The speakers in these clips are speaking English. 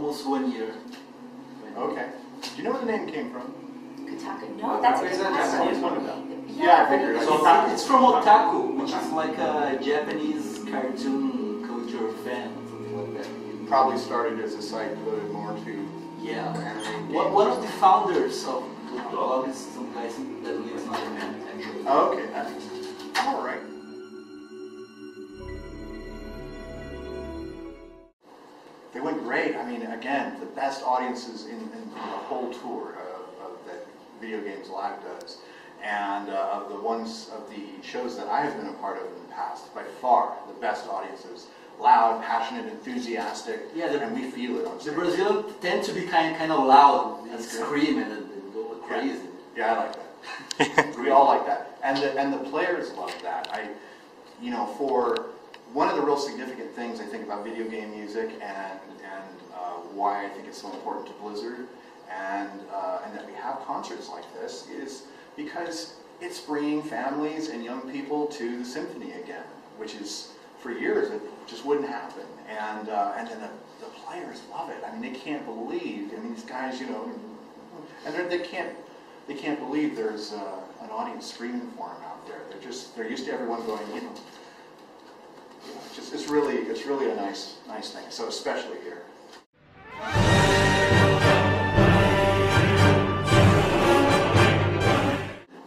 almost 1 year. Okay. Do you know where the name came from? Kotaku. No, that's a good Japanese question. one. Yeah, I figured. It's from Otaku, which is like a Japanese cartoon culture fan, something like that. Probably started as a site devoted more to anime. One of the founders of the blog is some guy that lives in Japan, actually. Oh, okay. All right. They went great. I mean, again, the best audiences in the whole tour that Video Games Live does. And of the shows that I have been a part of in the past, by far the best audiences. Loud, passionate, enthusiastic, and we feel it on stage. The Brazilians tend to be kind of loud and scream and go crazy. Yeah, I like that. We all like that, and the players love that. For one of the real significant things I think about video game music and why I think it's so important to Blizzard and that we have concerts like this is because it's bringing families and young people to the symphony again, which is, for years, it just wouldn't happen. And then the players love it. I mean, they can't believe, these guys, and they can't believe there's an audience screaming for them out there. They're used to everyone going, it's really a nice thing. So especially here.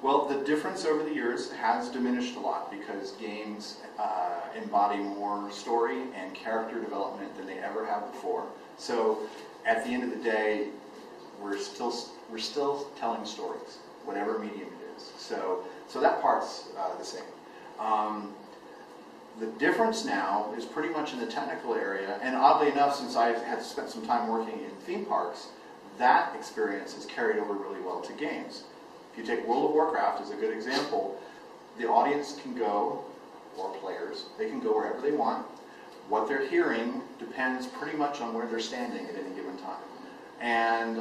Well, the difference over the years has diminished a lot because games embody more story and character development than they ever have before. So at the end of the day, we're still telling stories, whatever medium it is. So that part's the same. The difference now is pretty much in the technical area, and oddly enough, since I had spent some time working in theme parks, that experience has carried over really well to games. If you take World of Warcraft as a good example, the audience can go, or players, they can go wherever they want. What they're hearing depends pretty much on where they're standing at any given time. And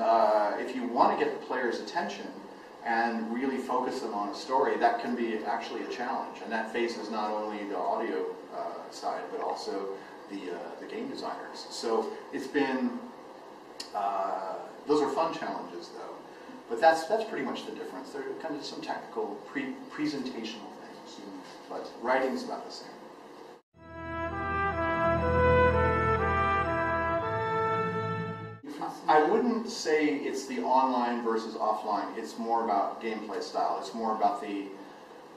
if you want to get the player's attention and really focus them on a story, that can be actually a challenge. And that faces not only the audio side, but also the game designers. So it's been, those are fun challenges though. But that's pretty much the difference. There are kind of some technical, presentational things, but writing's about the same. I wouldn't say it's the online versus offline. It's more about gameplay style. It's more about the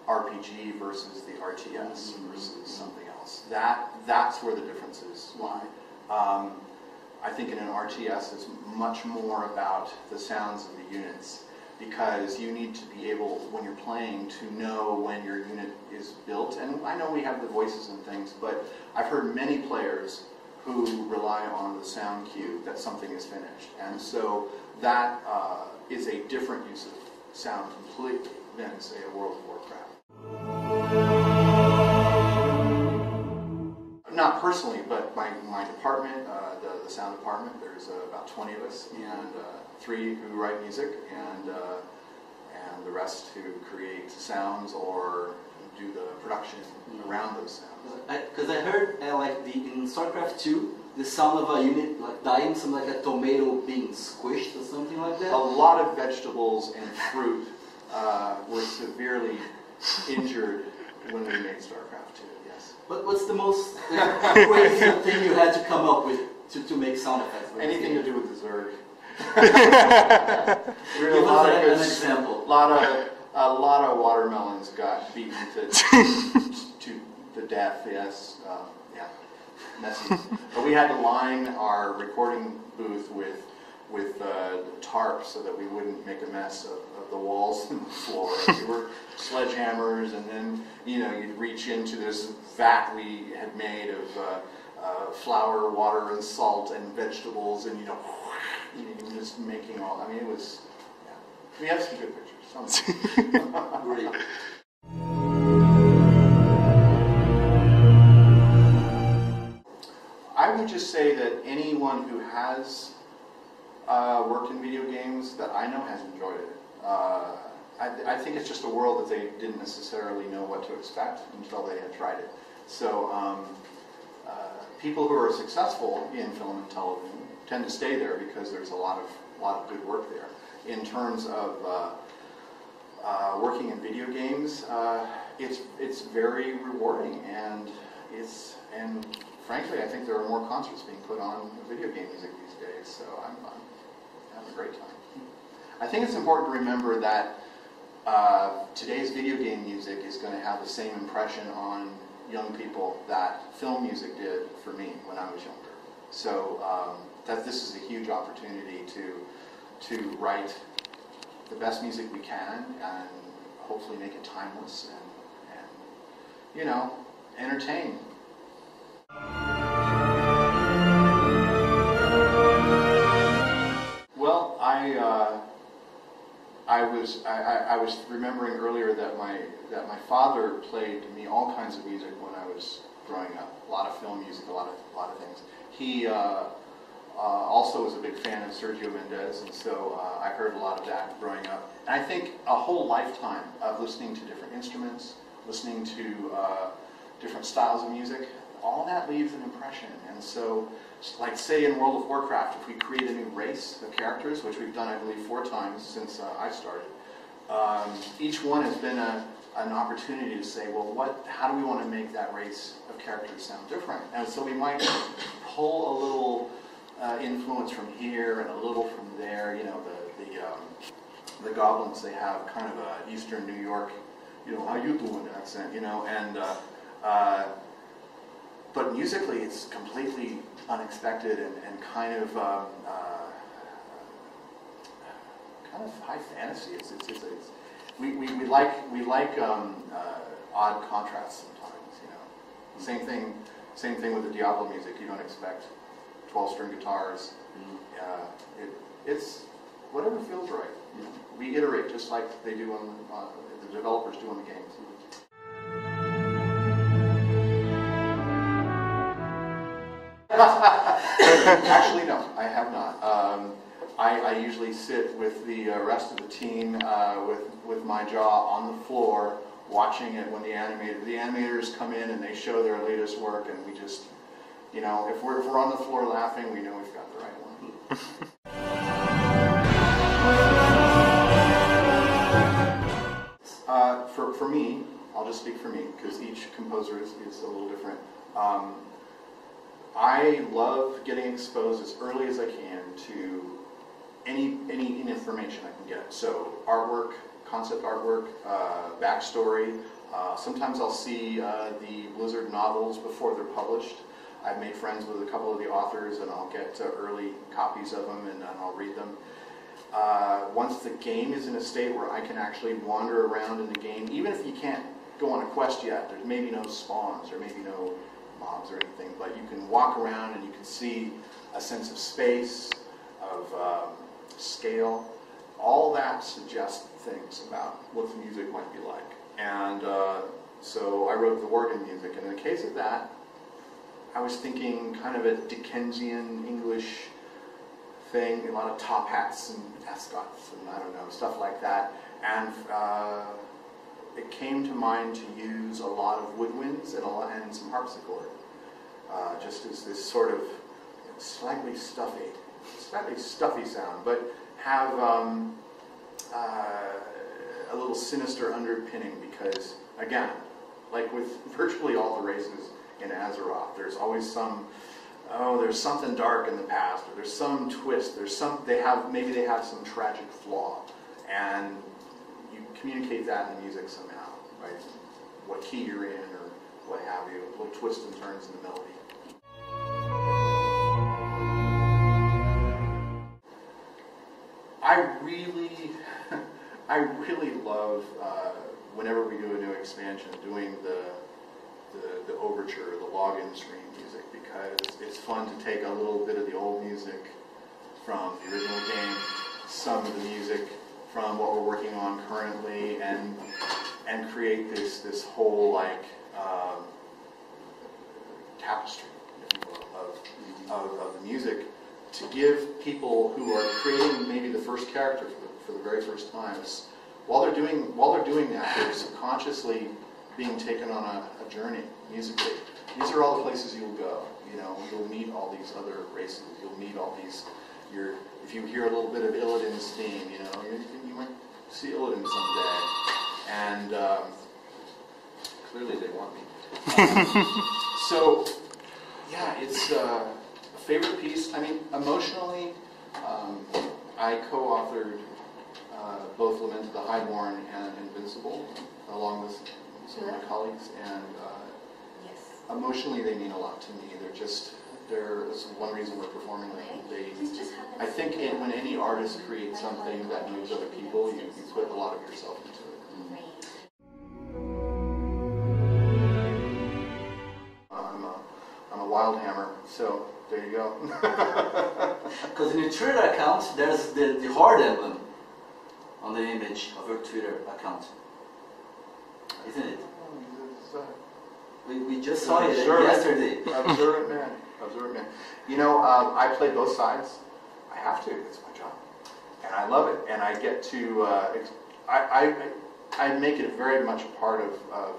RPG versus the RTS versus something else. That's where the differences lie. I think in an RTS it's much more about the sounds of the units because you need to be able, when you're playing, to know when your unit is built. And I know we have the voices and things, but I've heard many players who rely on the sound cue that something is finished. And so that is a different use of sound completely than, say, a World of Warcraft. Not personally, but my department, the sound department, there's about 20 of us, and 3 who write music, and the rest who create sounds or do the production around those sounds. Because I heard in StarCraft 2, the sound of a unit dying, something like a tomato being squished or something like that. A lot of vegetables and fruit were severely injured when we made StarCraft 2. Yes. But what's the most crazy thing you had to come up with to make sound effects? Anything to do with the Zerg. Give us an example. A lot of watermelons got beaten to the death. Yes, yeah, messy. But we had to line our recording booth with tarps so that we wouldn't make a mess of the walls and the floor. We were sledgehammers, and then you'd reach into this vat we had made of flour, water, and salt and vegetables, and just making all. I mean, it was. Yeah. We have some good pictures. Great. I would just say that anyone who has worked in video games that I know has enjoyed it. I think it's just a world that they didn't necessarily know what to expect until they had tried it. So people who are successful in film and television tend to stay there because there's a lot of good work there. In terms of working in video games, it's very rewarding, and frankly, I think there are more concerts being put on video game music these days, so I'm having a great time. I think it's important to remember that today's video game music is going to have the same impression on young people that film music did for me when I was younger. So that this is a huge opportunity to write the best music we can and hopefully make it timeless and you know, entertain. Well, I was remembering earlier that my father played me all kinds of music when I was growing up. A lot of film music, a lot of things. He also was a big fan of Sergio Mendes, and so I heard a lot of that growing up. And I think a whole lifetime of listening to different instruments, listening to different styles of music, all that leaves an impression. And so, like say in World of Warcraft, if we create a new race of characters, which we've done I believe 4 times since I started, each one has been an opportunity to say, well, how do we want to make that race of characters sound different? And so we might pull a little influence from here and a little from there. You know, the goblins, they have kind of a Eastern New York, you know, how you doing accent, you know, and but musically it's completely unexpected and kind of high fantasy. We like odd contrasts sometimes, you know. Same thing with the Diablo music. You don't expect 12-string guitars. It's whatever feels right. You know? We iterate just like they do on the developers do on the games. Actually, no, I have not. I usually sit with the rest of the team with my jaw on the floor, watching it when the animators come in and they show their latest work, and we just, you know, if we're on the floor laughing, we know we've got the right one. For me, I'll just speak for me because each composer is a little different. I love getting exposed as early as I can to any information I can get. So artwork, concept artwork, backstory. Sometimes I'll see the Blizzard novels before they're published. I've made friends with a couple of the authors, and I'll get early copies of them, and I'll read them. Once the game is in a state where I can actually wander around in the game, even if you can't go on a quest yet, there's maybe no spawns or maybe no mobs or anything, but you can walk around and you can see a sense of space, of scale. All that suggests things about what the music might be like. And so I wrote the organ music, and in the case of that, I was thinking kind of a Dickensian English thing, a lot of top hats and ascots and I don't know, stuff like that. And it came to mind to use a lot of woodwinds and some harpsichord, just as this sort of slightly stuffy sound, but have a little sinister underpinning because, again, like with virtually all the races in Azeroth, there's always there's something dark in the past, or there's some twist, maybe they have some tragic flaw, and you communicate that in the music somehow, right? What key you're in, or what have you, little twists and turns in the melody. I really love whenever we do a new expansion, doing the overture, the login screen music, because it's fun to take a little bit of the old music from the original game, some of the music from what we're working on currently, and create this whole like tapestry, if you will, of the music, to give people who are creating maybe the first character for the very first time, while they're doing that, they're subconsciously being taken on a journey musically. These are all the places you'll go. You know, you'll meet all these other races. You'll meet all these. If you hear a little bit of Illidan's theme, you know, you might see Illidan someday. And clearly they want me. So, yeah, it's a favorite piece. I mean, emotionally, I co-authored both Lament of the Highborn and Invincible, along with some of my colleagues, and emotionally they mean a lot to me. There's one reason we're performing them. I think when any artist creates something that moves other people, you put a lot of yourself into it. I'm a wild hammer, so there you go. Because in your Twitter account, there's the horde emblem on the image of your Twitter account, isn't it? We just saw it yesterday. Observe it, man. Observe it, man. You know, I play both sides. I have to. It's my job, and I love it. And I get to. I make it very much a part of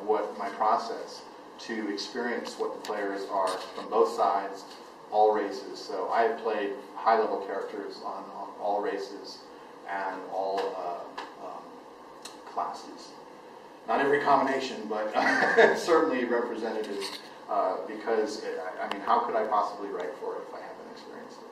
what my process to experience what the players are from both sides, all races. So I have played high-level characters on all races and all classes. Not every combination, but certainly representative, because, I mean, how could I possibly write for it if I haven't experienced it?